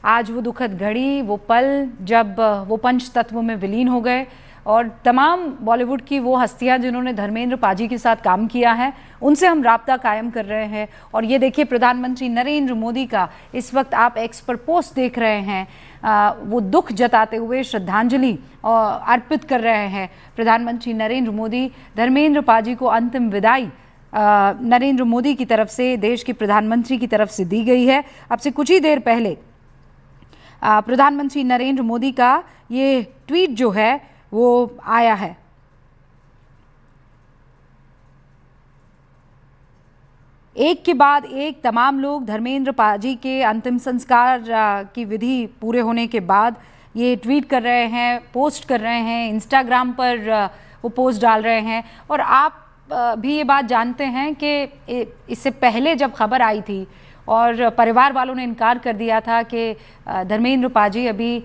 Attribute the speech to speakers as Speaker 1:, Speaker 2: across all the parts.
Speaker 1: आज वो दुखद घड़ी, वो पल जब वो पंच तत्व में विलीन हो गए और तमाम बॉलीवुड की वो हस्तियां जिन्होंने धर्मेंद्र पाजी के साथ काम किया है उनसे हम राब्ता कायम कर रहे हैं। और ये देखिए प्रधानमंत्री नरेंद्र मोदी का इस वक्त आप एक्स पर पोस्ट देख रहे हैं, वो दुख जताते हुए श्रद्धांजलि अर्पित कर रहे हैं। प्रधानमंत्री नरेंद्र मोदी धर्मेंद्र पाजी को अंतिम विदाई नरेंद्र मोदी की तरफ से, देश के प्रधानमंत्री की तरफ से दी गई है। अब से कुछ ही देर पहले प्रधानमंत्री नरेंद्र मोदी का ये ट्वीट जो है वो आया है। एक के बाद एक तमाम लोग धर्मेंद्र पाजी के अंतिम संस्कार की विधि पूरे होने के बाद ये ट्वीट कर रहे हैं, पोस्ट कर रहे हैं, इंस्टाग्राम पर वो पोस्ट डाल रहे हैं। और आप भी ये बात जानते हैं कि इससे पहले जब खबर आई थी और परिवार वालों ने इनकार कर दिया था कि धर्मेंद्र पाजी अभी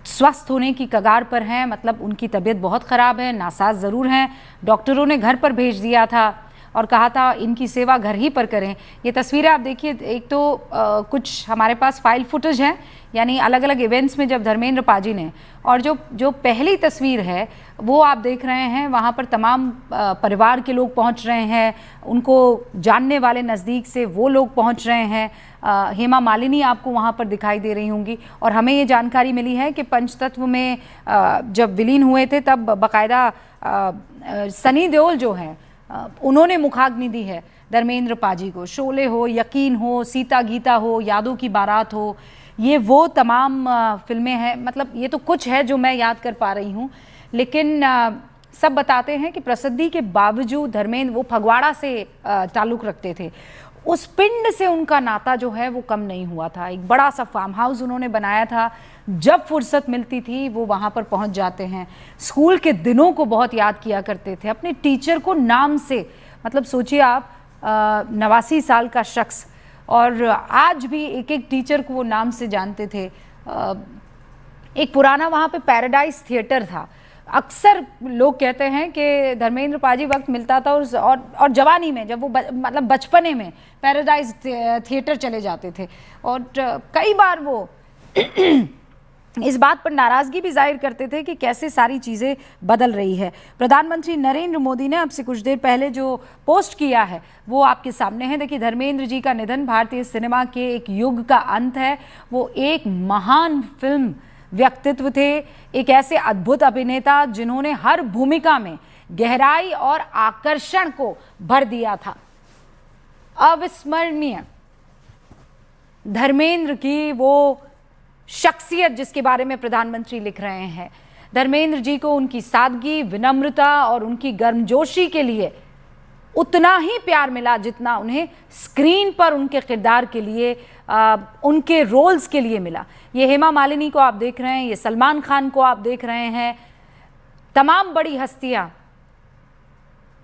Speaker 1: स्वस्थ होने की कगार पर हैं, मतलब उनकी तबीयत बहुत ख़राब है, नासाज ज़रूर हैं, डॉक्टरों ने घर पर भेज दिया था और कहा था इनकी सेवा घर ही पर करें। ये तस्वीरें आप देखिए, एक तो कुछ हमारे पास फाइल फुटेज है, यानी अलग अलग इवेंट्स में जब धर्मेंद्र पाजी ने, और जो पहली तस्वीर है वो आप देख रहे हैं, वहाँ पर तमाम परिवार के लोग पहुँच रहे हैं, उनको जानने वाले नज़दीक से वो लोग पहुँच रहे हैं। हेमा मालिनी आपको वहाँ पर दिखाई दे रही होंगी। और हमें ये जानकारी मिली है कि पंचतत्व में जब विलीन हुए थे तब बाकायदा सनी देओल जो हैं उन्होंने मुखाग्नि दी है धर्मेंद्र पाजी को। शोले हो, यकीन हो, सीता गीता हो, यादों की बारात हो, ये वो तमाम फिल्में हैं। मतलब ये तो कुछ है जो मैं याद कर पा रही हूँ, लेकिन सब बताते हैं कि प्रसिद्धि के बावजूद धर्मेंद्र वो फगवाड़ा से ताल्लुक़ रखते थे। उस पिंड से उनका नाता जो है वो कम नहीं हुआ था। एक बड़ा सा फार्म हाउस उन्होंने बनाया था, जब फुर्सत मिलती थी वो वहाँ पर पहुँच जाते हैं। स्कूल के दिनों को बहुत याद किया करते थे, अपने टीचर को नाम से, मतलब सोचिए आप 89 साल का शख्स और आज भी एक एक टीचर को वो नाम से जानते थे। एक पुराना वहाँ पे पैराडाइज थिएटर था। अक्सर लोग कहते हैं कि धर्मेंद्र पाजी वक्त मिलता था और जवानी में, जब वो मतलब बचपने में पैराडाइज थिएटर चले जाते थे और कई बार वो इस बात पर नाराज़गी भी जाहिर करते थे कि कैसे सारी चीज़ें बदल रही है। प्रधानमंत्री नरेंद्र मोदी ने अब से कुछ देर पहले जो पोस्ट किया है वो आपके सामने है। देखिए, धर्मेंद्र जी का निधन भारतीय सिनेमा के एक युग का अंत है। वो एक महान फिल्म व्यक्तित्व थे, एक ऐसे अद्भुत अभिनेता जिन्होंने हर भूमिका में गहराई और आकर्षण को भर दिया था। अविस्मरणीय धर्मेंद्र की वो शख्सियत जिसके बारे में प्रधानमंत्री लिख रहे हैं, धर्मेंद्र जी को उनकी सादगी, विनम्रता और उनकी गर्मजोशी के लिए उतना ही प्यार मिला जितना उन्हें स्क्रीन पर उनके किरदार के लिए, उनके रोल्स के लिए मिला। ये हेमा मालिनी को आप देख रहे हैं, ये सलमान खान को आप देख रहे हैं, तमाम बड़ी हस्तियां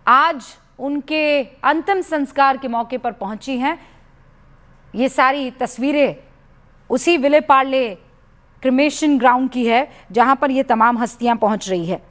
Speaker 1: आज उनके अंतिम संस्कार के मौके पर पहुंची हैं। ये सारी तस्वीरें उसी विले पार्ले क्रिमेशन ग्राउंड की है जहां पर ये तमाम हस्तियां पहुंच रही है।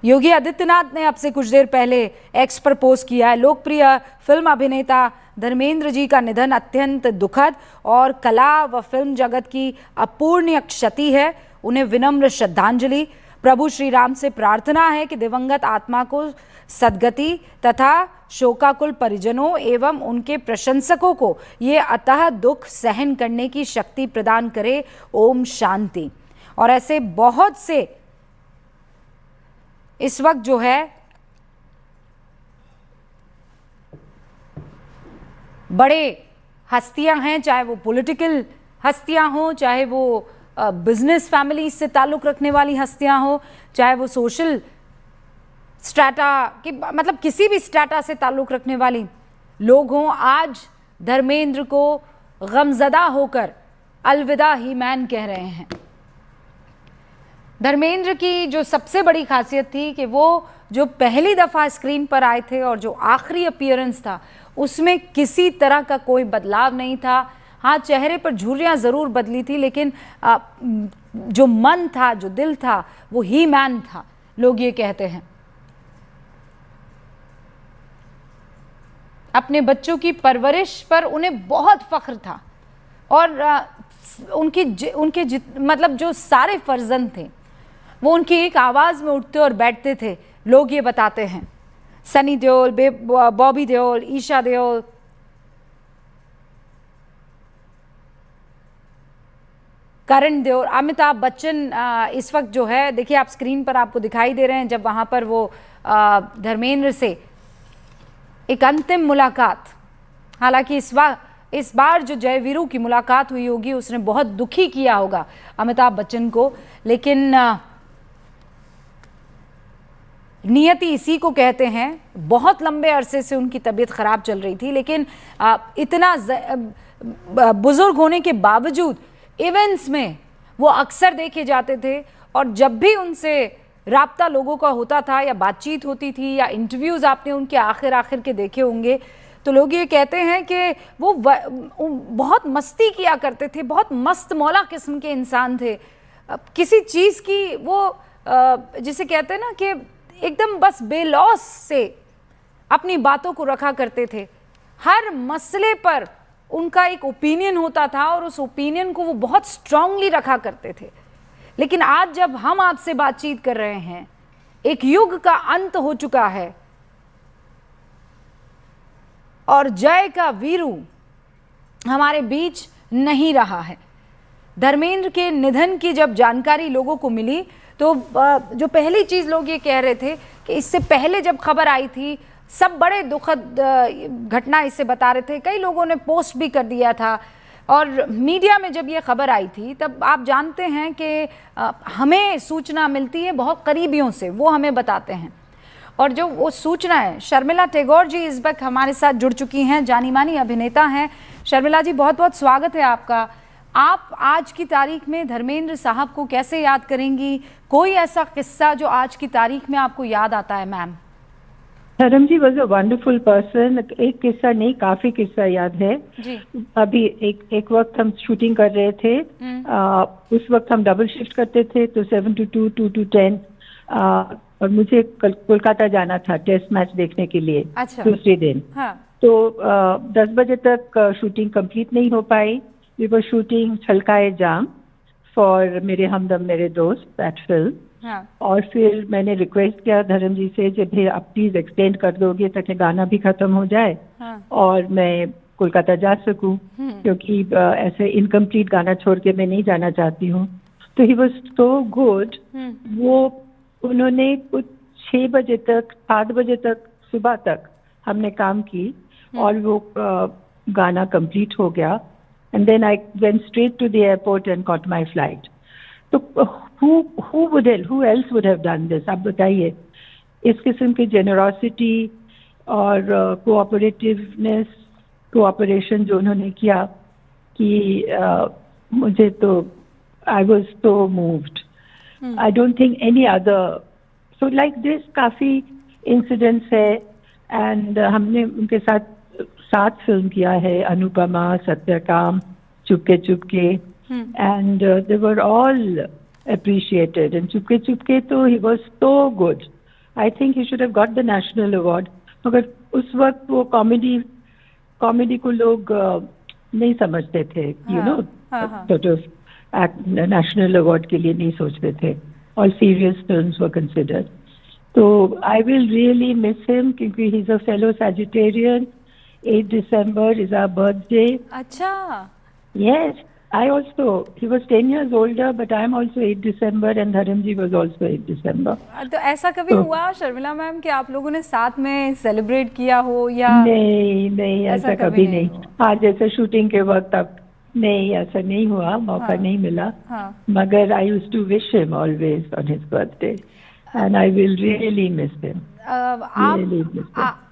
Speaker 1: योगी आदित्यनाथ ने अब से कुछ देर पहले एक्स पर पोस्ट किया है, लोकप्रिय फिल्म अभिनेता धर्मेंद्र जी का निधन अत्यंत दुखद और कला व फिल्म जगत की अपूर्णीय क्षति है। उन्हें विनम्र श्रद्धांजलि। प्रभु श्री राम से प्रार्थना है कि दिवंगत आत्मा को सद्गति तथा शोकाकुल परिजनों एवं उनके प्रशंसकों को ये अतः दुख सहन करने की शक्ति प्रदान करे। ओम शांति। और ऐसे बहुत से इस वक्त जो है बड़े हस्तियां हैं, चाहे वो पॉलिटिकल हस्तियां हों, चाहे वो बिजनेस फैमिली से ताल्लुक़ रखने वाली हस्तियां हो, चाहे वो सोशल स्ट्रैटा की, मतलब किसी भी स्ट्रैटा से ताल्लुक़ रखने वाली लोग हों, आज धर्मेंद्र को गमज़दा होकर अलविदा ही मैन कह रहे हैं। धर्मेंद्र की जो सबसे बड़ी खासियत थी कि वो जो पहली दफ़ा स्क्रीन पर आए थे और जो आखिरी अपीयरेंस था उसमें किसी तरह का कोई बदलाव नहीं था। हाँ, चेहरे पर झुर्रियाँ ज़रूर बदली थी, लेकिन जो मन था, जो दिल था, वो ही मैन था, लोग ये कहते हैं। अपने बच्चों की परवरिश पर उन्हें बहुत फख्र था और उनके मतलब जो सारे फर्जंद थे वो उनकी एक आवाज़ में उठते और बैठते थे। लोग ये बताते हैं, सनी देओल, बॉबी देओल, ईशा देओल, करण देओल, अमिताभ बच्चन इस वक्त जो है, देखिए आप स्क्रीन पर आपको दिखाई दे रहे हैं, जब वहाँ पर वो धर्मेंद्र से एक अंतिम मुलाकात, हालांकि इस बार जो जयवीरू की मुलाकात हुई होगी उसने बहुत दुखी किया होगा अमिताभ बच्चन को, लेकिन नियति इसी को कहते हैं। बहुत लंबे अरसे से उनकी तबीयत ख़राब चल रही थी, लेकिन इतना बुजुर्ग होने के बावजूद इवेंट्स में वो अक्सर देखे जाते थे और जब भी उनसे राब्ता लोगों का होता था या बातचीत होती थी या इंटरव्यूज़ आपने उनके आखिर के देखे होंगे, तो लोग ये कहते हैं कि वो बहुत मस्ती किया करते थे, बहुत मस्त मौला किस्म के इंसान थे। किसी चीज़ की वो जिसे कहते हैं ना कि एकदम बस बेलौस से अपनी बातों को रखा करते थे। हर मसले पर उनका एक ओपिनियन होता था और उस ओपिनियन को वो बहुत स्ट्रांगली रखा करते थे। लेकिन आज जब हम आपसे बातचीत कर रहे हैं, एक युग का अंत हो चुका है और जय का वीरू हमारे बीच नहीं रहा है। धर्मेंद्र के निधन की जब जानकारी लोगों को मिली तो जो पहली चीज़ लोग ये कह रहे थे कि इससे पहले जब खबर आई थी सब बड़े दुखद घटना इससे बता रहे थे, कई लोगों ने पोस्ट भी कर दिया था और मीडिया में जब ये खबर आई थी तब आप जानते हैं कि हमें सूचना मिलती है बहुत करीबियों से, वो हमें बताते हैं और जो वो सूचना है, शर्मिला टैगोर जी इस वक्त हमारे साथ जुड़ चुकी हैं, जानी मानी अभिनेता हैं। शर्मिला जी, बहुत बहुत स्वागत है आपका। आप आज की तारीख में धर्मेंद्र साहब को कैसे याद करेंगी? कोई ऐसा किस्सा जो आज की तारीख में आपको याद आता है मैम?
Speaker 2: धर्म जी वॉज अ वंडरफुल पर्सन। एक किस्सा नहीं, काफी किस्सा याद है
Speaker 1: जी।
Speaker 2: अभी एक वक्त हम शूटिंग कर रहे थे, उस वक्त हम डबल शिफ्ट करते थे, तो 7 to 2, 2 to 10, और मुझे कोलकाता जाना था टेस्ट मैच देखने के लिए।
Speaker 1: अच्छा।
Speaker 2: दूसरे दिन।
Speaker 1: हाँ।
Speaker 2: तो 10 बजे तक शूटिंग कंप्लीट नहीं हो पाई। वी वर शूटिंग छलकाए जाम फॉर मेरे हमदम मेरे दोस्त, दैट फिल्म।
Speaker 1: हाँ।
Speaker 2: और फिर मैंने रिक्वेस्ट किया धर्म जी से, जब भी आप प्लीज एक्सटेंड कर दोगे ताकि गाना भी खत्म हो जाए।
Speaker 1: हाँ।
Speaker 2: और मैं कोलकाता जा सकूं, क्योंकि ऐसे इनकम्प्लीट गाना छोड़ के मैं नहीं जाना चाहती हूँ। तो ही वॉज सो गुड। वो उन्होंने कुछ 6 बजे तक 7 बजे तक सुबह तक हमने काम की और वो गाना कंप्लीट हो गया। And then I went straight to the airport and caught my flight. तो who else would have done this? आप बताइए। इस किस्म की जेनरॉसिटी और कोऑपरेटिवनेस, कोऑपरेशन जो उन्होंने किया कि मुझे तो I was so moved. I don't think any other. So like this काफी इंसिडेंट्स है एंड हमने उनके साथ फिल्म किया है, Anupama, Satyakam, Chupke Chupke, and they were all appreciated. And Chupke Chupke तो he was so good. I think he should have got the national award. मगर उस वक्त वो कॉमेडी को लोग नहीं समझते थे, you know, sort of national award के लिए नहीं सोचते थे। All serious films were considered. So I will really miss him क्योंकि he's a fellow Sagittarian. 8 December is our birthday.
Speaker 1: अच्छा।
Speaker 2: Yes, I also. He was 10 years older, but I'm also 8 December, and Dharamji was also 8 December.
Speaker 1: तो ऐसा कभी हुआ Sharmila ma'am कि आप लोगों ने साथ में सेलिब्रेट किया हो या?
Speaker 2: नहीं, ऐसा कभी नहीं। हाँ, जैसे शूटिंग के वक्त अब नहीं, ऐसा नहीं हुआ, मौका नहीं मिला। मगर I used to wish him always on his birthday, and I will really miss him.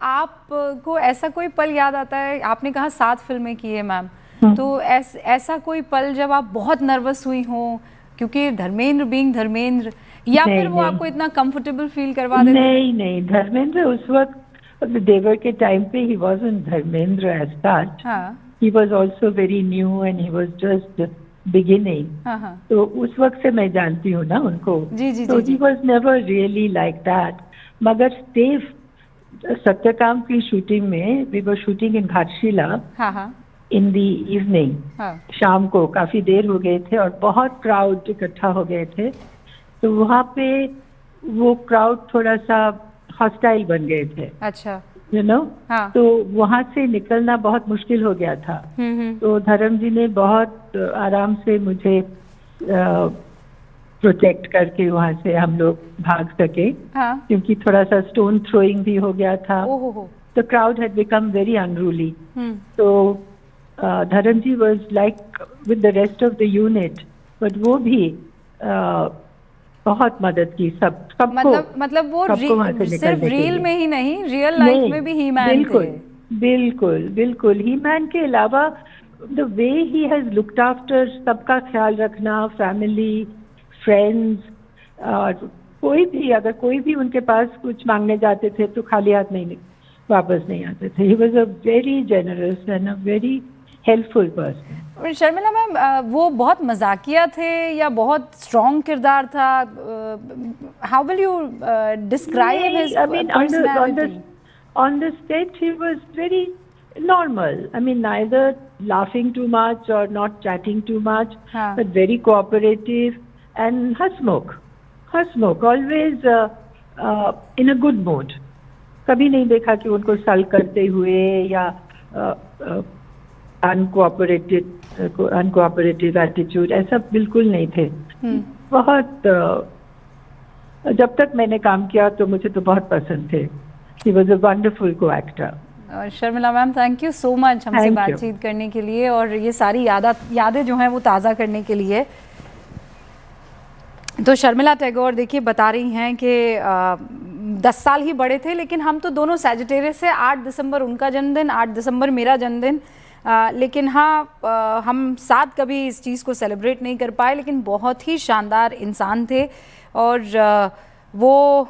Speaker 1: आपको ऐसा कोई पल याद आता है? आपने कहा 7 फिल्में की है मैम, तो ऐसा कोई पल जब आप बहुत नर्वस हुई हो क्योंकि धर्मेंद्र बीइंग धर्मेंद्र, या फिर वो आपको इतना कंफर्टेबल फील करवा देते?
Speaker 2: नहीं, धर्मेंद्र उस वक्त देवर के टाइम पे ही wasn't Dharmendra as such. He was also very new and he was just beginning. तो उस वक्त से मैं जानती हूँ ना उनको।
Speaker 1: जी।
Speaker 2: So he was never really like that. मगर सत्यकाम की शूटिंग में, वी वर शूटिंग इन घाटशिला
Speaker 1: हाँ हाँ
Speaker 2: इन दी इवनिंग,
Speaker 1: हाँ
Speaker 2: शाम को काफी देर हो गए थे और बहुत क्राउड इकट्ठा हो गए थे। तो वहाँ पे वो क्राउड थोड़ा सा हॉस्टाइल बन गए थे,
Speaker 1: अच्छा
Speaker 2: यू नो।
Speaker 1: हाँ
Speaker 2: तो वहाँ से निकलना बहुत मुश्किल हो गया था। तो धर्म जी ने बहुत आराम से मुझे प्रोटेक्ट करके वहाँ से हम लोग भाग सके,
Speaker 1: हाँ
Speaker 2: क्योंकि थोड़ा सा स्टोन थ्रोइंग भी हो गया था।
Speaker 1: ओहो हो
Speaker 2: The crowd had become very unruly. So Dharam ji was like with the rest of the unit, but वो भी बहुत मदद की, सबको
Speaker 1: मतलब वो
Speaker 2: सबको वहाँ से
Speaker 1: सिर्फ
Speaker 2: निकलने के
Speaker 1: रील
Speaker 2: लिए।
Speaker 1: में ही नहीं, रियल लाइफ
Speaker 2: नहीं,
Speaker 1: में भी ही मैन थे।
Speaker 2: बिल्कुल बिल्कुल बिल्कुल ही मैन के अलावा the way he has looked after, सबका ख्याल रखना, फैमिली, फ्रेंड्स, और कोई भी अगर कोई भी उनके पास कुछ मांगने जाते थे तो खाली हाथ नहीं वापस नहीं आते थे। He was a very generous and a very helpful person.
Speaker 1: और शर्मिला मैम, वो बहुत मजाकिया थे या बहुत स्ट्रॉन्ग किरदार था? How will you describe his
Speaker 2: I mean,
Speaker 1: personality?
Speaker 2: on the set, he was very normal. I mean, neither laughing too much or not chatting too much,
Speaker 1: हाँ
Speaker 2: but very cooperative and Hasmukh, always in a good mood. कभी नहीं देखा कि उनको सल करते हुए या अनकोऑपरेटिव एटीट्यूड, ऐसा बिल्कुल नहीं थे। बहुत जब तक मैंने काम किया तो मुझे तो बहुत पसंद थे। ही वॉज अ वंडरफुल को एक्टर।
Speaker 1: और Sharmila ma'am, thank you so much हमसे
Speaker 2: Thank you.
Speaker 1: बातचीत करने के लिए और ये सारी यादें जो हैं वो ताज़ा करने के लिए। तो शर्मिला टैगोर देखिए बता रही हैं कि 10 साल ही बड़े थे, लेकिन हम तो दोनों सैजिटेरियस से, 8 दिसंबर उनका जन्मदिन, 8 दिसंबर मेरा जन्मदिन। लेकिन हाँ, हम साथ कभी इस चीज़ को सेलिब्रेट नहीं कर पाए, लेकिन बहुत ही शानदार इंसान थे और वो